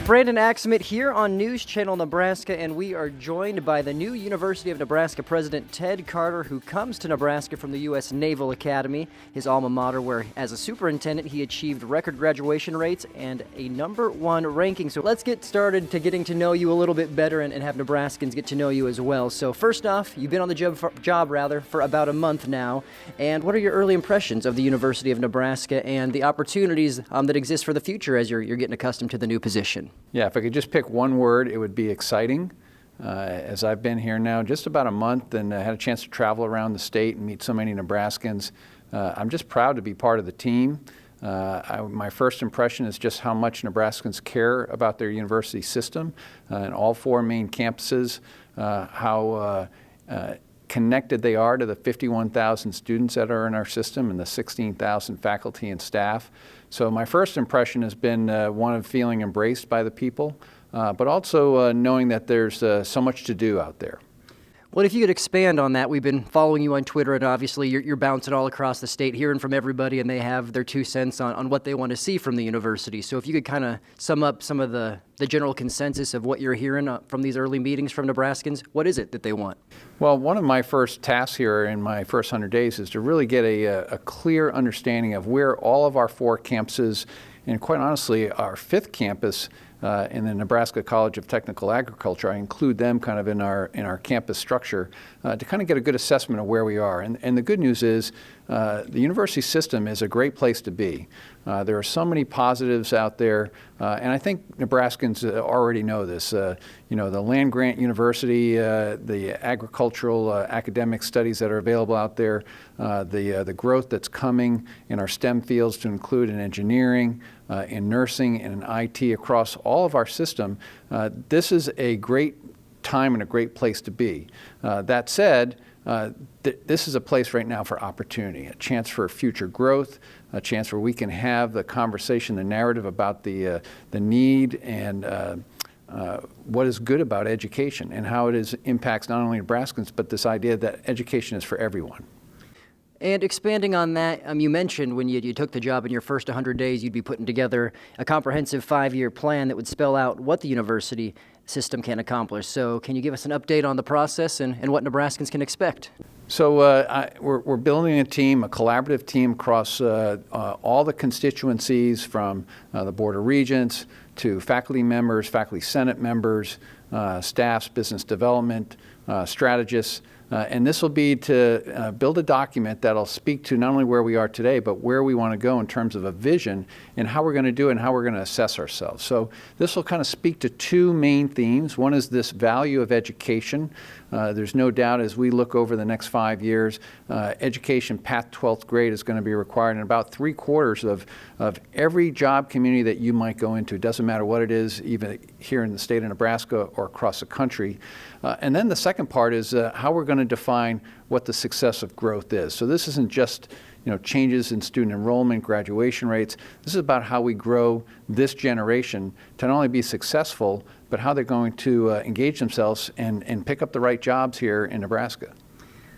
Brandon Axmit here on News Channel Nebraska, and we are joined by the new University of Nebraska president, Ted Carter, who comes to Nebraska from the U.S. Naval Academy, his alma mater, where as a superintendent he achieved record graduation rates and a #1 ranking. So let's get started to getting to know you a little bit better and have Nebraskans get to know you as well. So first off, you've been on the job for about a month now, and what are your early impressions of the University of Nebraska and the opportunities that exist for the future as you're getting accustomed to the new position? Yeah, if I could just pick one word, it would be exciting. As I've been here now just about a month and had a chance to travel around the state and meet so many Nebraskans, I'm just proud to be part of the team. My first impression is just how much Nebraskans care about their university system and all 4 main campuses, how connected they are to the 51,000 students that are in our system and the 16,000 faculty and staff. So my first impression has been one of feeling embraced by the people, but also knowing that there's so much to do out there. Well, if you could expand on that, we've been following you on Twitter, and obviously you're bouncing all across the state, hearing from everybody, and they have their 2 cents on what they want to see from the university. So if you could kind of sum up some of the general consensus of what you're hearing from these early meetings from Nebraskans, what is it that they want? Well, one of my first tasks here in my first 100 days is to really get a clear understanding of where all of our 4 campuses, and quite honestly, our 5th campus in the Nebraska College of Technical Agriculture, I include them kind of in our campus structure to kind of get a good assessment of where we are. And the good news is the university system is a great place to be. There are so many positives out there, and I think Nebraskans already know this. You know, the land-grant university, the agricultural academic studies that are available out there, the growth that's coming in our STEM fields to include in engineering, in nursing, and in IT across all of our system. This is a great time and a great place to be. That said, this is a place right now for opportunity, a chance for future growth, a chance where we can have the conversation, the narrative about the need and what is good about education and how it impacts not only Nebraskans, but this idea that education is for everyone. And expanding on that, you mentioned when you took the job in your first 100 days, you'd be putting together a comprehensive 5-year plan that would spell out what the university system can accomplish. So can you give us an update on the process and what Nebraskans can expect? So we're building a team, a collaborative team across all the constituencies, from the Board of Regents to faculty members, faculty senate members, staffs, business development, strategists. And this will be to build a document that'll speak to not only where we are today, but where we want to go in terms of a vision and how we're going to do it and how we're going to assess ourselves. So this will kind of speak to 2 main themes. One is this value of education. There's no doubt as we look over the next 5 years, education past 12th grade is going to be required in about 3/4 of every job community that you might go into. It doesn't matter what it is, even here in the state of Nebraska or across the country. And then the second part is how we're going to define what the success of growth is. So this isn't just changes in student enrollment, graduation rates. This is about how we grow this generation to not only be successful, but how they're going to engage themselves and pick up the right jobs here in Nebraska.